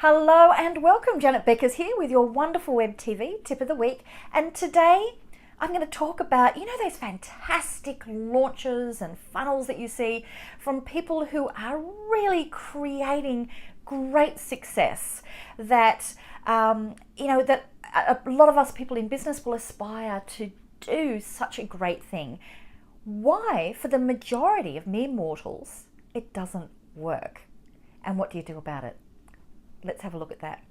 Hello and welcome, Janet Beckers here with your wonderful web TV tip of the week. And today I'm going to talk about, those fantastic launches and funnels that you see from people who are really creating great success that, that a lot of us people in business will aspire to do such a great thing. Why, for the majority of mere mortals, it doesn't work. And what do you do about it? Let's have a look at that.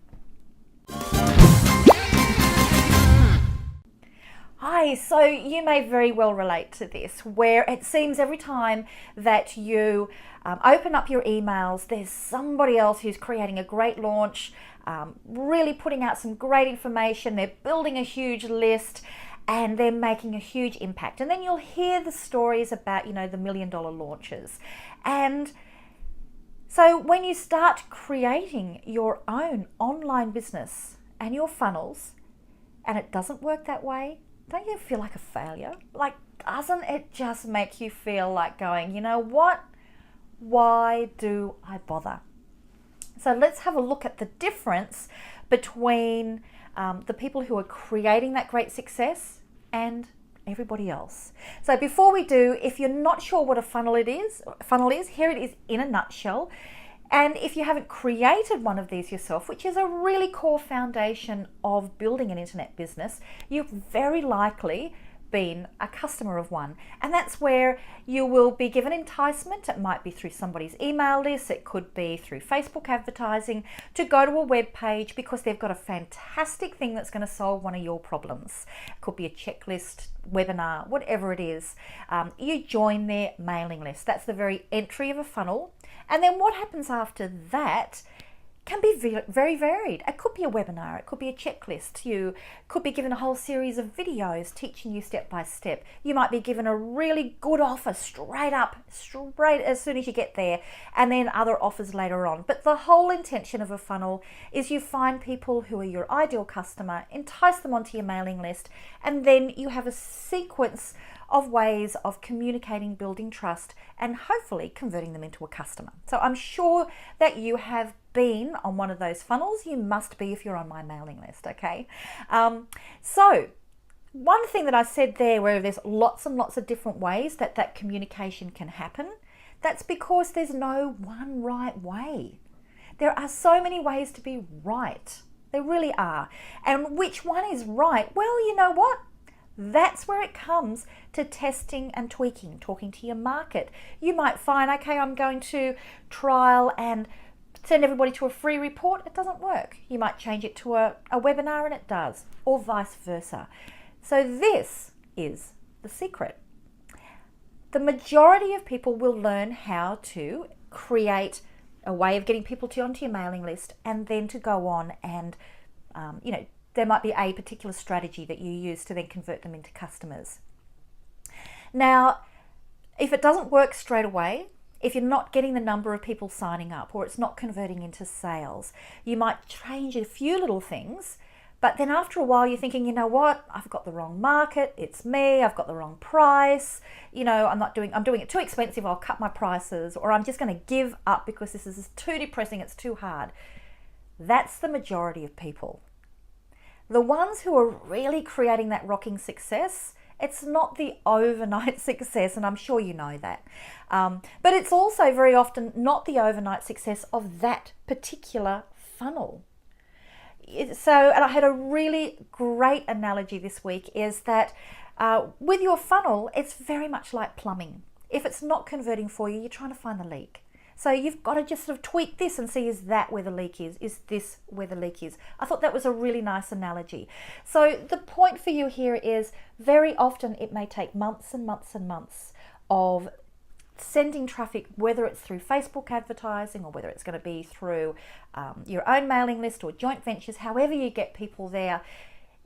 Hi, so you may very well relate to this, where it seems every time that you open up your emails, there's somebody else who's creating a great launch, really putting out some great information, they're building a huge list, and they're making a huge impact. And then you'll hear the stories about, the $1 million launches. And so when you start creating your own online business and your funnels, and it doesn't work that way, don't you feel like a failure? Like, doesn't it just make you feel like going, you know what? Why do I bother? So let's have a look at the difference between the people who are creating that great success and everybody else. So before we do, if you're not sure what a funnel is, here it is in a nutshell. And if you haven't created one of these yourself, which is a really core foundation of building an internet business, you've very likely been a customer of one. And that's where you will be given enticement. It might be through somebody's email list, it could be through Facebook advertising, to go to a web page because they've got a fantastic thing that's going to solve one of your problems. It could be a checklist, webinar, whatever it is. You join their mailing list. That's the very entry of a funnel. And then what happens after that can be very varied. It could be a webinar, it could be a checklist. You could be given a whole series of videos teaching you step by step. You might be given a really good offer straight as soon as you get there, and then other offers later on. But the whole intention of a funnel is you find people who are your ideal customer, entice them onto your mailing list, and then you have a sequence of ways of communicating, building trust, and hopefully converting them into a customer. So I'm sure that you have been on one of those funnels. You must be if you're on my mailing list, okay? So one thing that I said there, where there's lots and lots of different ways that communication can happen, that's because there's no one right way. There are so many ways to be right. There really are. And which one is right? Well, you know what? That's where it comes to testing and tweaking, talking to your market. You might find, okay, I'm going to trial and send everybody to a free report. It doesn't work. You might change it to a webinar and it does, or vice versa. So this is the secret. The majority of people will learn how to create a way of getting people onto your mailing list, and then to go on and, there might be a particular strategy that you use to then convert them into customers. Now, if it doesn't work straight away, if you're not getting the number of people signing up, or it's not converting into sales, you might change a few little things, but then after a while you're thinking, you know what, I've got the wrong market, it's me, I've got the wrong price, I'm doing it too expensive, I'll cut my prices, or I'm just going to give up because this is too depressing, it's too hard. That's the majority of people. The ones who are really creating that rocking success, it's not the overnight success, and I'm sure you know that. But it's also very often not the overnight success of that particular funnel. So, and I had a really great analogy this week, is that with your funnel, it's very much like plumbing. If it's not converting for you, you're trying to find the leak. So you've got to just sort of tweak this and see, is that where the leak is? Is this where the leak is? I thought that was a really nice analogy. So the point for you here is, very often it may take months and months and months of sending traffic, whether it's through Facebook advertising or whether it's going to be through your own mailing list or joint ventures, however you get people there.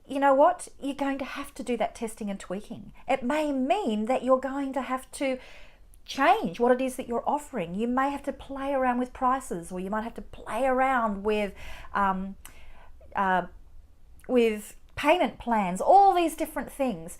You know what? You're going to have to do that testing and tweaking. It may mean that you're going to have to change what it is that you're offering. You may have to play around with prices, or you might have to play around with payment plans, all these different things.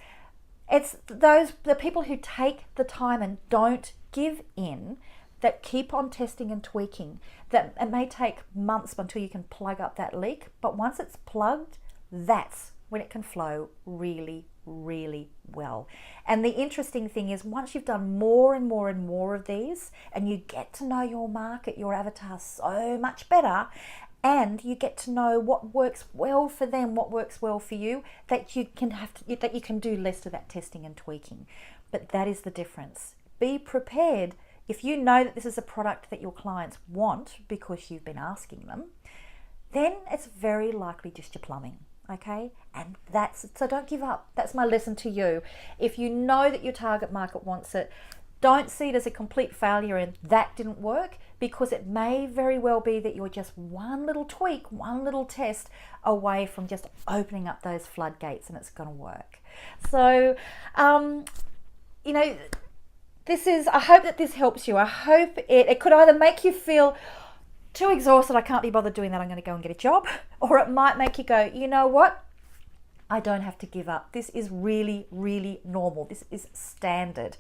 It's the people who take the time and don't give in that keep on testing and tweaking, that it may take months until you can plug up that leak, but once it's plugged, that's when it can flow really, really well. And the interesting thing is, once you've done more and more and more of these, and you get to know your market, your avatar so much better, and you get to know what works well for them, what works well for you, that you can do less of that testing and tweaking. But that is the difference. Be prepared. If you know that this is a product that your clients want because you've been asking them, then it's very likely just your plumbing. Okay, and so don't give up. That's my lesson to you. If you know that your target market wants it, don't see it as a complete failure and that didn't work, because it may very well be that you're just one little tweak, one little test away from just opening up those floodgates, and it's going to work. So, you know, I hope that this helps you. I hope it could either make you feel too exhausted, I can't be bothered doing that, I'm going to go and get a job, or it might make you go, you know what, I don't have to give up. This is really, really normal. This is standard.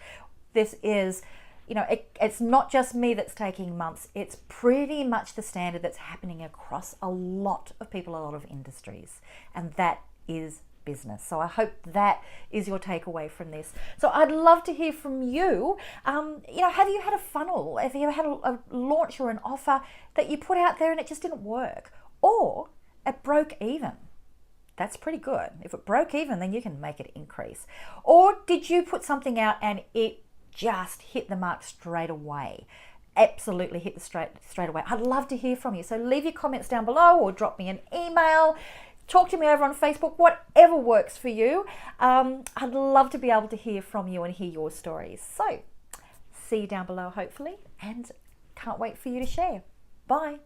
This is, you know, it's not just me that's taking months. It's pretty much the standard that's happening across a lot of people, a lot of industries, and that is business. So I hope that is your takeaway from this. So I'd love to hear from you. You know, have you had a funnel? Have you had a launch or an offer that you put out there and it just didn't work? Or it broke even? That's pretty good. If it broke even, then you can make it increase. Or did you put something out and it just hit the mark straight away? Absolutely hit the straight away. I'd love to hear from you. So leave your comments down below or drop me an email. Talk to me over on Facebook, whatever works for you. I'd love to be able to hear from you and hear your stories. So see you down below, hopefully, and can't wait for you to share. Bye.